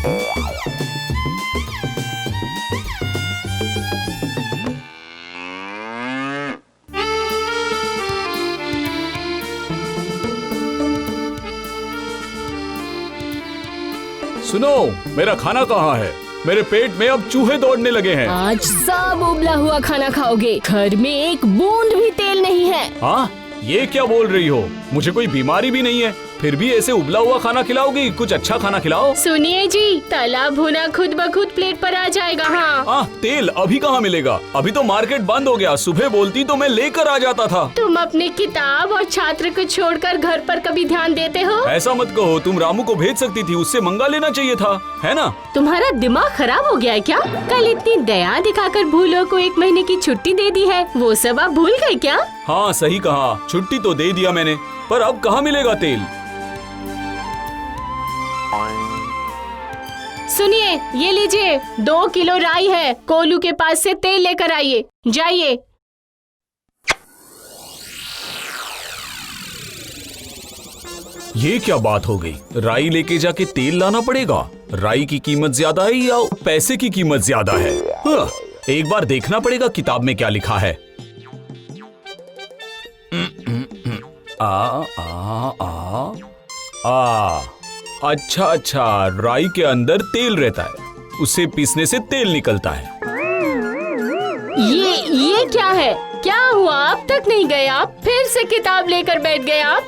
सुनो, मेरा खाना कहाँ है? मेरे पेट में अब चूहे दौड़ने लगे हैं। आज सब उबला हुआ खाना खाओगे। घर में एक बूंद भी तेल नहीं है। हाँ, ये क्या बोल रही हो? मुझे कोई बीमारी भी नहीं है, फिर भी ऐसे उबला हुआ खाना खिलाओगी? कुछ अच्छा खाना खिलाओ। सुनिए जी, तला भुना खुद ब खुद प्लेट पर आ जाएगा। हाँ, तेल अभी कहाँ मिलेगा? अभी तो मार्केट बंद हो गया। सुबह बोलती तो मैं लेकर आ जाता था। तुम अपनी किताब और छात्र को छोड़कर घर पर कभी ध्यान देते हो? ऐसा मत कहो, तुम रामू को भेज सकती थी, उससे मंगा लेना चाहिए था, है ना? तुम्हारा दिमाग खराब हो गया है क्या? कल इतनी दया दिखाकर भूलो को 1 महीने की छुट्टी दे दी है, वो सब आप भूल गए क्या? हाँ सही कहा, छुट्टी तो दे दिया मैंने, पर अब कहाँ मिलेगा तेल? सुनिए, ये लीजिए, 2 किलो राई है, कोलू के पास से तेल लेकर आइए, जाइए। ये क्या बात हो गई? राई लेके जाके तेल लाना पड़ेगा? राई की कीमत ज्यादा है या पैसे की कीमत ज्यादा है? एक बार देखना पड़ेगा किताब में क्या लिखा है। अच्छा, राई के अंदर तेल रहता है, उसे पीसने से तेल निकलता है। ये क्या है? क्या हुआ? अब तक नहीं गए आप? फिर से किताब लेकर बैठ गए आप?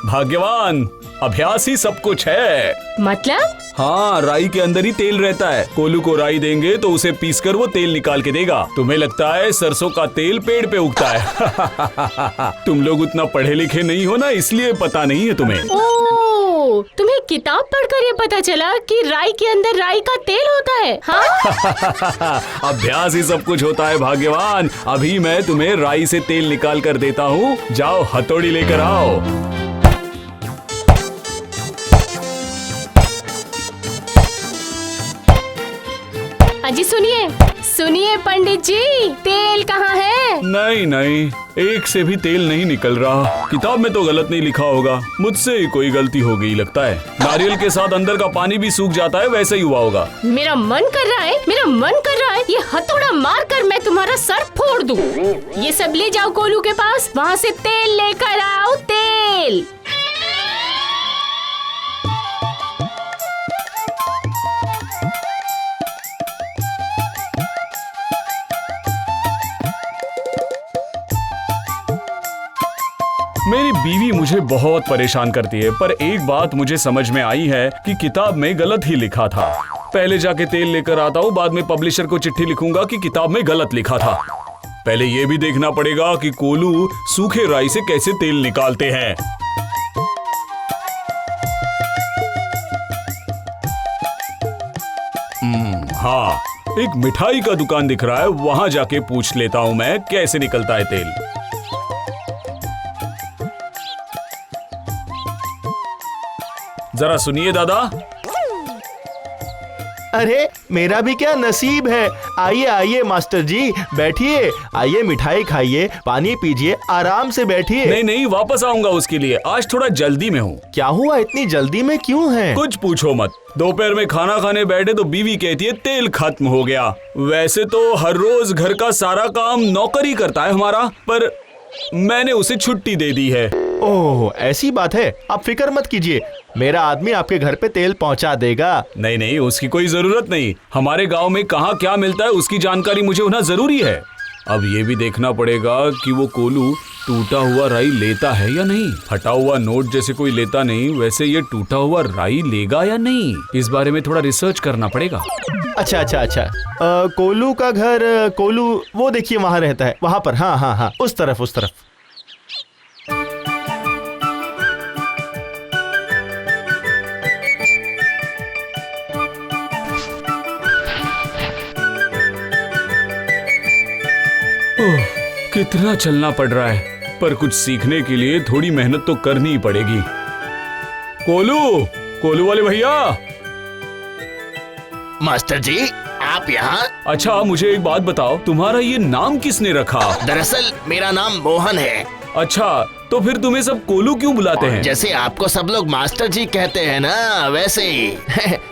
भाग्यवान, अभ्यास ही सब कुछ है। मतलब? हाँ, राई के अंदर ही तेल रहता है। कोलू को राई देंगे तो उसे पीसकर वो तेल निकाल के देगा। तुम्हें लगता है सरसों का तेल पेड़ पे उगता है? तुम लोग उतना पढ़े लिखे नहीं हो ना, इसलिए पता नहीं है तुम्हें। ओह, तुम्हें किताब पढ़कर ये पता चला कि राई के अंदर राई का तेल होता है? हाँ? अभ्यास ही सब कुछ होता है भाग्यवान। अभी मैं तुम्हें राई से तेल निकाल कर देता हूँ। जाओ, हथौड़ी लेकर आओ। अजी सुनिए पंडित जी, तेल कहाँ है? नहीं, एक से भी तेल नहीं निकल रहा। किताब में तो गलत नहीं लिखा होगा, मुझसे ही कोई गलती हो गई लगता है। नारियल के साथ अंदर का पानी भी सूख जाता है, वैसे ही हुआ होगा। मेरा मन कर रहा है ये हथौड़ा मार कर मैं तुम्हारा सर फोड़ दूं। ये सब ले जाओ कोलू के पास, वहाँ से तेल लेकर आओ, तेल। मेरी बीवी मुझे बहुत परेशान करती है, पर एक बात मुझे समझ में आई है कि किताब में गलत ही लिखा था। पहले जाके तेल लेकर आता हूँ, बाद में पब्लिशर को चिट्ठी लिखूंगा कि किताब में गलत लिखा था। पहले ये भी देखना पड़ेगा कि कोलू सूखे राई से कैसे तेल निकालते हैं। हाँ, एक मिठाई का दुकान दिख रहा है, वहां जाके पूछ लेता हूँ मैं कैसे निकलता है तेल। जरा सुनिए दादा। अरे मेरा भी क्या नसीब है। आइए मास्टर जी, बैठिए। आइए, मिठाई खाइए, पानी पीजिए, आराम से बैठिए। नहीं, वापस आऊंगा उसके लिए। आज थोड़ा जल्दी में हूँ। क्या हुआ, इतनी जल्दी में क्यों है? कुछ पूछो मत। दोपहर में खाना खाने बैठे तो बीवी कहती है तेल खत्म हो गया। वैसे तो हर रोज घर का सारा काम नौकर ही करता है हमारा, पर मैंने उसे छुट्टी दे दी है। ओह, ऐसी बात है। आप फिक्र मत कीजिए, मेरा आदमी आपके घर पे तेल पहुंचा देगा। नहीं, उसकी कोई जरूरत नहीं। हमारे गांव में कहाँ क्या मिलता है उसकी जानकारी मुझे होना जरूरी है। अब ये भी देखना पड़ेगा कि वो कोलू टूटा हुआ राई लेता है या नहीं। फटा हुआ नोट जैसे कोई लेता नहीं, वैसे ये टूटा हुआ राई लेगा या नहीं, इस बारे में थोड़ा रिसर्च करना पड़ेगा। अच्छा। कोलू का घर, कोलू वो देखिए वहाँ रहता है, वहाँ पर। हाँ, उस तरफ। कितना चलना पड़ रहा है, पर कुछ सीखने के लिए थोड़ी मेहनत तो करनी ही पड़ेगी। कोलू वाले भैया। मास्टर जी, आप यहाँ? अच्छा, मुझे एक बात बताओ, तुम्हारा ये नाम किसने रखा? दरअसल मेरा नाम मोहन है। अच्छा, तो फिर तुम्हें सब कोलू क्यों बुलाते हैं? जैसे आपको सब लोग मास्टर जी कहते हैं ना, वैसे ही।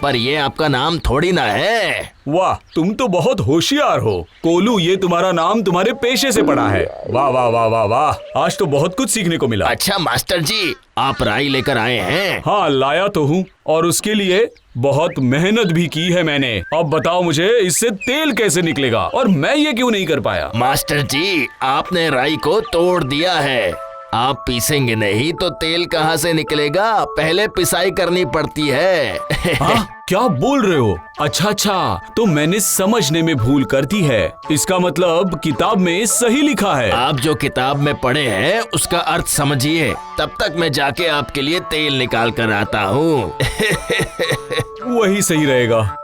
पर ये आपका नाम थोड़ी ना है। वाह, तुम तो बहुत होशियार हो। कोलू, ये तुम्हारा नाम तुम्हारे पेशे से पड़ा है। वाह वाह वाह वाह वाह, आज तो बहुत कुछ सीखने को मिला। अच्छा मास्टर जी, आप राई लेकर आए हैं? हाँ, लाया तो हूँ, और उसके लिए बहुत मेहनत भी की है मैंने। अब बताओ मुझे, इससे तेल कैसे निकलेगा, और मैं ये क्यों नहीं कर पाया? मास्टर जी, आपने राई को तोड़ दिया है। आप पीसेंगे नहीं तो तेल कहाँ से निकलेगा? पहले पिसाई करनी पड़ती है। हाँ, क्या बोल रहे हो? अच्छा अच्छा, तो मैंने समझने में भूल कर दी है। इसका मतलब किताब में सही लिखा है। आप जो किताब में पढ़े हैं उसका अर्थ समझिए, तब तक मैं जाके आपके लिए तेल निकाल कर आता हूँ। वही सही रहेगा।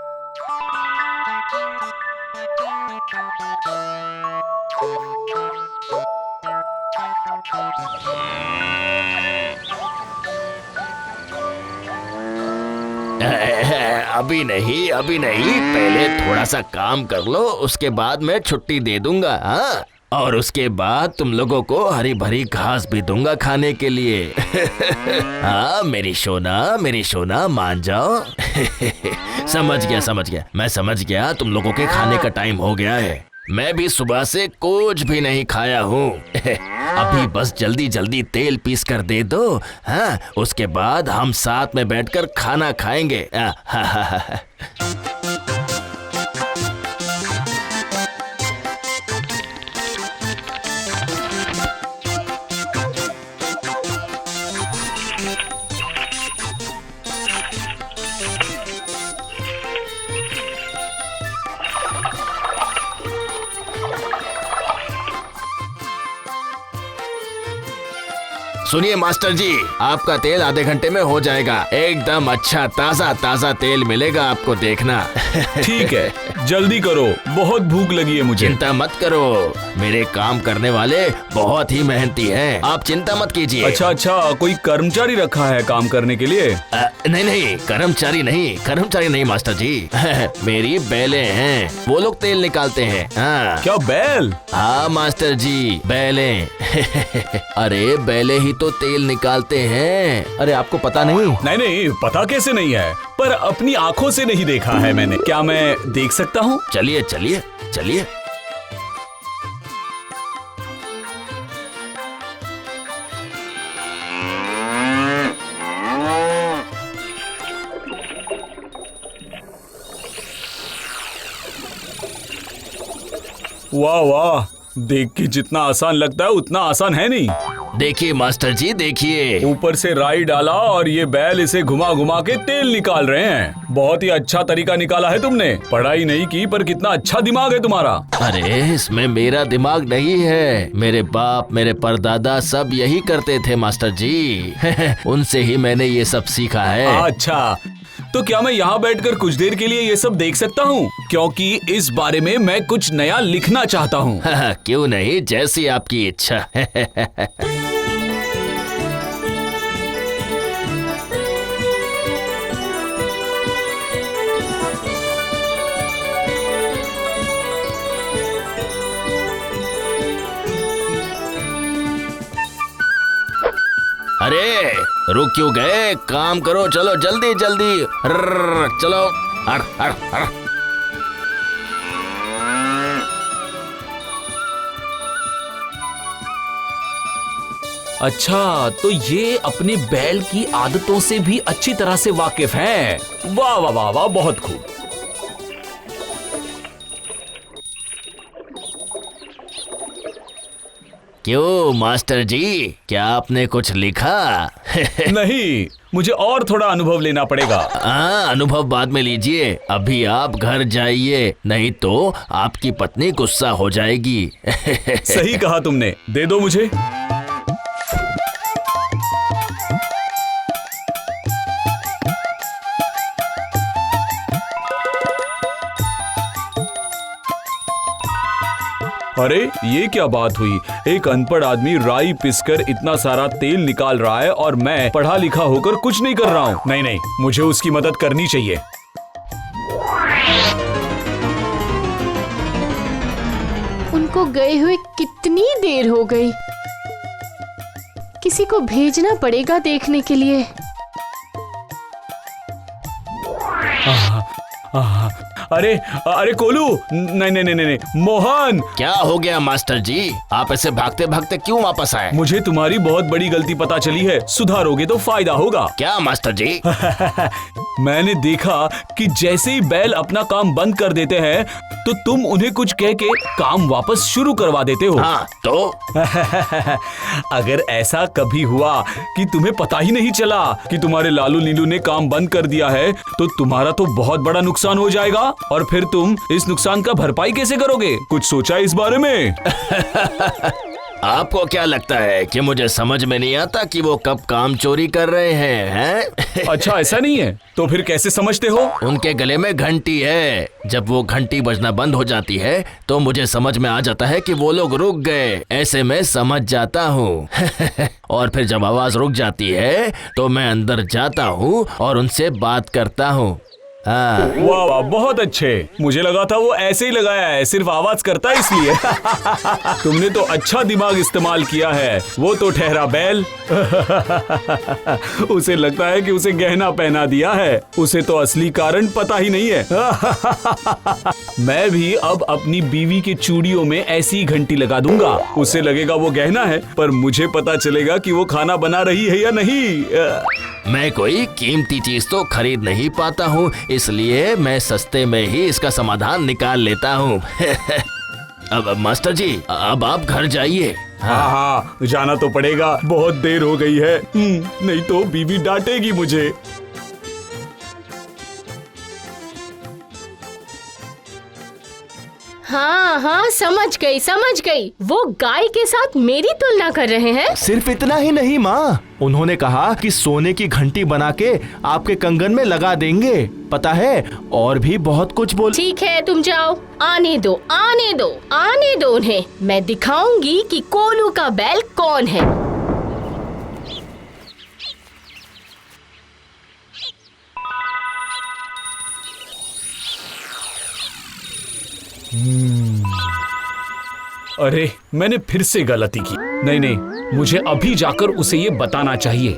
अभी नहीं, अभी नहीं, पहले थोड़ा सा काम कर लो, उसके बाद मैं छुट्टी दे दूंगा। हाँ, और उसके बाद तुम लोगों को हरी भरी घास भी दूंगा खाने के लिए। हाँ मेरी सोना मान जाओ। समझ गया, मैं समझ गया, तुम लोगों के खाने का टाइम हो गया है। मैं भी सुबह से कुछ भी नहीं खाया हूँ। अभी बस जल्दी जल्दी तेल पीस कर दे दो। हाँ, उसके बाद हम साथ में बैठकर खाना खाएंगे। सुनिए मास्टर जी, आपका तेल आधे घंटे में हो जाएगा। एकदम अच्छा ताजा ताजा तेल मिलेगा आपको, देखना। ठीक है, जल्दी करो, बहुत भूख लगी है मुझे। चिंता मत करो, मेरे काम करने वाले बहुत ही मेहनती हैं, आप चिंता मत कीजिए। अच्छा, कोई कर्मचारी रखा है काम करने के लिए? नहीं, कर्मचारी नहीं मास्टर जी। मेरी बैलें हैं, वो लोग तेल निकालते हैं। हाँ। क्या बैल? हाँ मास्टर जी, बैलें। अरे बैले ही तो तेल निकालते हैं। अरे आपको पता नहीं? नहीं, पता कैसे नहीं है, पर अपनी आंखों से नहीं देखा है मैंने। क्या मैं देख सकता हूँ? चलिए। वाह वाह, देख के जितना आसान लगता है उतना आसान है नहीं। देखिए मास्टर जी, देखिए। ऊपर से राई डाला और ये बैल इसे घुमा घुमा के तेल निकाल रहे हैं। बहुत ही अच्छा तरीका निकाला है तुमने। पढ़ाई नहीं की पर कितना अच्छा दिमाग है तुम्हारा। अरे इसमें मेरा दिमाग नहीं है, मेरे बाप मेरे परदादा सब यही करते थे मास्टर जी। उनसे ही मैंने ये सब सीखा है। अच्छा, तो क्या मैं यहाँ बैठकर कुछ देर के लिए ये सब देख सकता हूँ? क्योंकि इस बारे में मैं कुछ नया लिखना चाहता हूँ। क्यों नहीं, जैसी आपकी इच्छा। अरे रुक क्यों गए? काम करो, चलो जल्दी जल्दी। चलो। अच्छा, तो ये अपने बैल की आदतों से भी अच्छी तरह से वाकिफ हैं। वाह वाह वाह वाह, बहुत खूब। क्यों मास्टर जी, क्या आपने कुछ लिखा? नहीं, मुझे और थोड़ा अनुभव लेना पड़ेगा। अनुभव बाद में लीजिए, अभी आप घर जाइए, नहीं तो आपकी पत्नी गुस्सा हो जाएगी। सही कहा तुमने, दे दो मुझे। अरे ये क्या बात हुई? एक अनपढ़ आदमी राई पिसकर इतना सारा तेल निकाल रहा है और मैं पढ़ा लिखा होकर कुछ नहीं कर रहा हूँ। नहीं, मुझे उसकी मदद करनी चाहिए। उनको गए हुए कितनी देर हो गई? किसी को भेजना पड़ेगा देखने के लिए। अरे अरे कोलू, नहीं नहीं नहीं नहीं, मोहन, क्या हो गया मास्टर जी? आप ऐसे भागते भागते क्यों वापस आए? मुझे तुम्हारी बहुत बड़ी गलती पता चली है, सुधारोगे तो फायदा होगा। क्या मास्टर जी? मैंने देखा कि जैसे ही बैल अपना काम बंद कर देते हैं तो तुम उन्हें कुछ कह के काम वापस शुरू करवा देते हो। हाँ तो अगर ऐसा कभी हुआ कि तुम्हें पता ही नहीं चला कि तुम्हारे लालू नीलू ने काम बंद कर दिया है तो तुम्हारा तो बहुत बड़ा नुकसान हो जाएगा, और फिर तुम इस नुकसान का भरपाई कैसे करोगे? कुछ सोचा इस बारे में? आपको क्या लगता है कि मुझे समझ में नहीं आता कि वो कब काम चोरी कर रहे हैं? अच्छा, ऐसा नहीं है तो फिर कैसे समझते हो? उनके गले में घंटी है। जब वो घंटी बजना बंद हो जाती है तो मुझे समझ में आ जाता है कि वो लोग रुक गए। ऐसे में समझ जाता हूँ। और फिर जब आवाज रुक जाती है तो मैं अंदर जाता हूँ और उनसे बात करता हूँ। हाँ। वाह वाह, बहुत अच्छे। मुझे लगा था वो ऐसे ही लगाया है, सिर्फ आवाज करता है इसलिए। तुमने तो अच्छा दिमाग इस्तेमाल किया है। वो तो ठहरा बैल। उसे लगता है कि उसे गहना पहना दिया है, उसे तो असली कारण पता ही नहीं है। मैं भी अब अपनी बीवी की चूड़ियों में ऐसी घंटी लगा दूंगा। उसे लगेगा वो गहना है, पर मुझे पता चलेगा कि वो खाना बना रही है या नहीं। मैं कोई कीमती चीज तो खरीद नहीं पाता हूँ, इसलिए मैं सस्ते में ही इसका समाधान निकाल लेता हूँ। अब मास्टर जी, अब आप घर जाइए। हाँ हाँ, जाना तो पड़ेगा, बहुत देर हो गई है। नहीं तो बीवी डांटेगी मुझे। हाँ हाँ, समझ गई। वो गाय के साथ मेरी तुलना कर रहे हैं। सिर्फ इतना ही नहीं माँ, उन्होंने कहा कि सोने की घंटी बना के आपके कंगन में लगा देंगे। पता है, और भी बहुत कुछ बोल। ठीक है, तुम जाओ। आने दो उन्हें। मैं दिखाऊंगी कि कोलू का बैल कौन है। अरे, मैंने फिर से गलती की। नहीं, मुझे अभी जाकर उसे ये बताना चाहिए।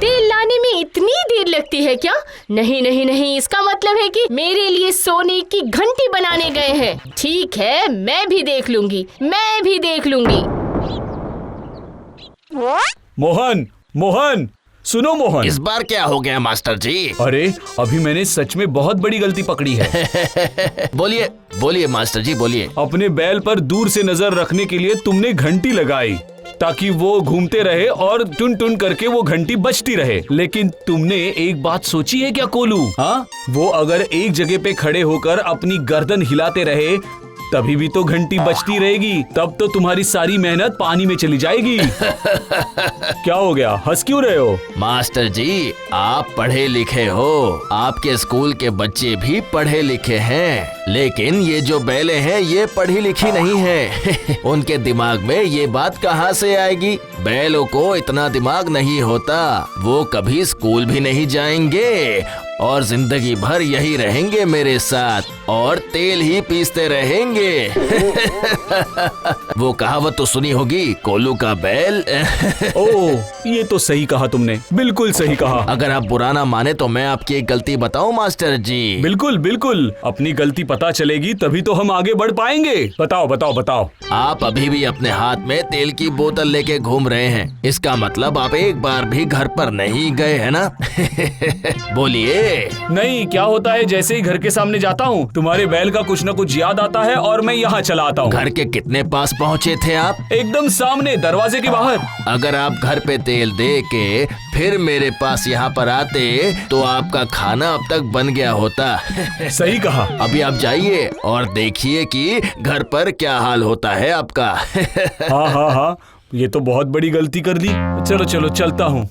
तेल लाने में इतनी देर लगती है क्या? नहीं, इसका मतलब है कि मेरे लिए सोने की घंटी बनाने गए हैं। ठीक है, मैं भी देख लूंगी। मोहन, सुनो मोहन। इस बार क्या हो गया मास्टर जी? अरे, अभी मैंने सच में बहुत बड़ी गलती पकड़ी है। बोलिए मास्टर जी, बोलिए। अपने बैल पर दूर से नजर रखने के लिए तुमने घंटी लगाई ताकि वो घूमते रहे और टुन टुन करके वो घंटी बजती रहे। लेकिन तुमने एक बात सोची है क्या कोलू? हाँ, वो अगर एक जगह पे खड़े होकर अपनी गर्दन हिलाते रहे तभी भी तो घंटी बजती रहेगी। तब तो तुम्हारी सारी मेहनत पानी में चली जाएगी। क्या हो गया, हंस क्यों रहे हो? मास्टर जी, आप पढ़े लिखे हो, आपके स्कूल के बच्चे भी पढ़े लिखे हैं, लेकिन ये जो बैले हैं ये पढ़ी लिखी नहीं है। उनके दिमाग में ये बात कहाँ से आएगी? बैलों को इतना दिमाग नहीं होता, वो कभी स्कूल भी नहीं जाएंगे और जिंदगी भर यही रहेंगे मेरे साथ और तेल ही पीसते रहेंगे। वो कहावत तो सुनी होगी, कोलू का बैल। ओह, ये तो सही कहा तुमने, बिल्कुल सही कहा। अगर आप बुरा ना माने तो मैं आपकी एक गलती बताऊं मास्टर जी? बिल्कुल, अपनी गलती पता चलेगी तभी तो हम आगे बढ़ पाएंगे। बताओ। आप अभी भी अपने हाथ में तेल की बोतल लेके घूम रहे हैं, इसका मतलब आप एक बार भी घर पर नहीं गए है ना? बोलिए। नहीं, क्या होता है, जैसे ही घर के सामने जाता हूँ तुम्हारे बैल का कुछ न कुछ याद आता है और मैं यहाँ चला आता हूँ। घर के कितने पास पहुँचे थे आप? एकदम सामने, दरवाजे के बाहर। अगर आप घर पे तेल दे के फिर मेरे पास यहाँ पर आते तो आपका खाना अब तक बन गया होता। सही कहा। अभी आप जाइए और देखिए कि घर पर क्या हाल होता है आपका। हाँ, ये तो बहुत बड़ी गलती कर दी। चलो चलता हूँ।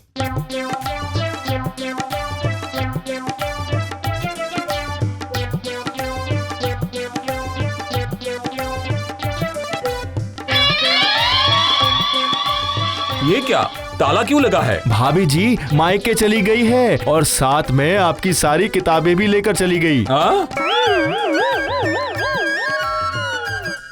ये क्या, ताला क्यों लगा है? भाभी जी मायके चली गई है और साथ में आपकी सारी किताबें भी लेकर चली गई। हाँ?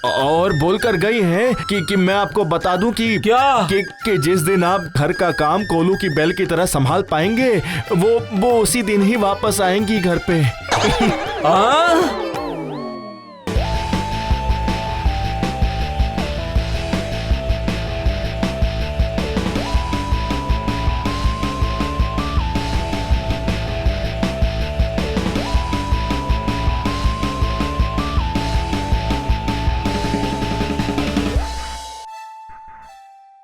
और बोलकर गई हैं कि मैं आपको बता दूं कि क्या? कि जिस दिन आप घर का काम कोलू की बैल की तरह संभाल पाएंगे वो उसी दिन ही वापस आएंगी घर पे। हाँ?